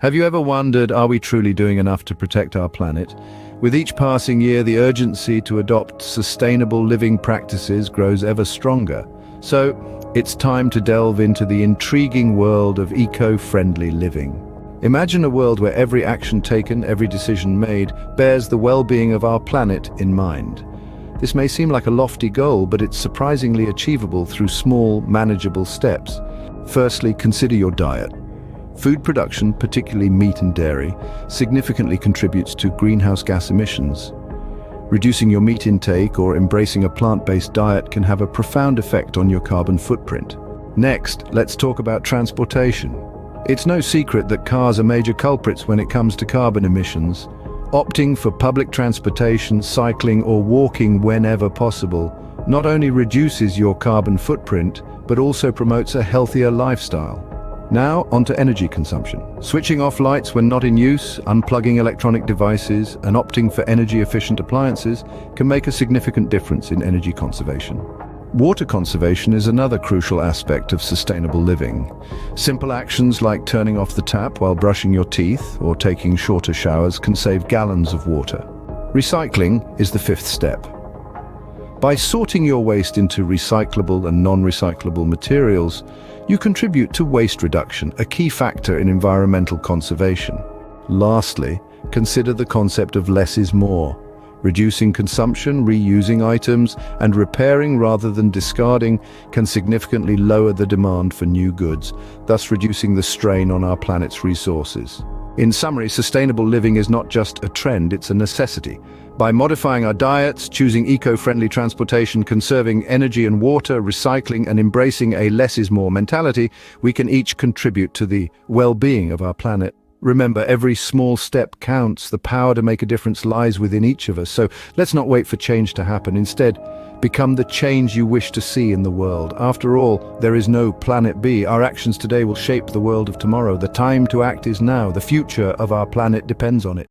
Have you ever wondered, are we truly doing enough to protect our planet? With each passing year, the urgency to adopt sustainable living practices grows ever stronger. So, it's time to delve into the intriguing world of eco-friendly living. Imagine a world where every action taken, every decision made, bears the well-being of our planet in mind. This may seem like a lofty goal, but it's surprisingly achievable through small, manageable steps. Firstly, consider your diet. Food production, particularly meat and dairy, significantly contributes to greenhouse gas emissions. Reducing your meat intake or embracing a plant-based diet can have a profound effect on your carbon footprint. Next, let's talk about transportation. It's no secret that cars are major culprits when it comes to carbon emissions. Opting for public transportation, cycling, or walking whenever possible not only reduces your carbon footprint, but also promotes a healthier lifestyle. Now, onto energy consumption. Switching off lights when not in use, unplugging electronic devices, and opting for energy-efficient appliances can make a significant difference in energy conservation. Water conservation is another crucial aspect of sustainable living. Simple actions like turning off the tap while brushing your teeth or taking shorter showers can save gallons of water. Recycling is the fifth step. By sorting your waste into recyclable and non-recyclable materials, you contribute to waste reduction, a key factor in environmental conservation. Lastly, consider the concept of less is more. Reducing consumption, reusing items, and repairing rather than discarding can significantly lower the demand for new goods, thus reducing the strain on our planet's resources. In summary, sustainable living is not just a trend, it's a necessity. By modifying our diets, choosing eco-friendly transportation, conserving energy and water, recycling, and embracing a less is more mentality, we can each contribute to the well-being of our planet. Remember, every small step counts. The power to make a difference lies within each of us. So let's not wait for change to happen. Instead, become the change you wish to see in the world. After all, there is no planet B. Our actions today will shape the world of tomorrow. The time to act is now. The future of our planet depends on it.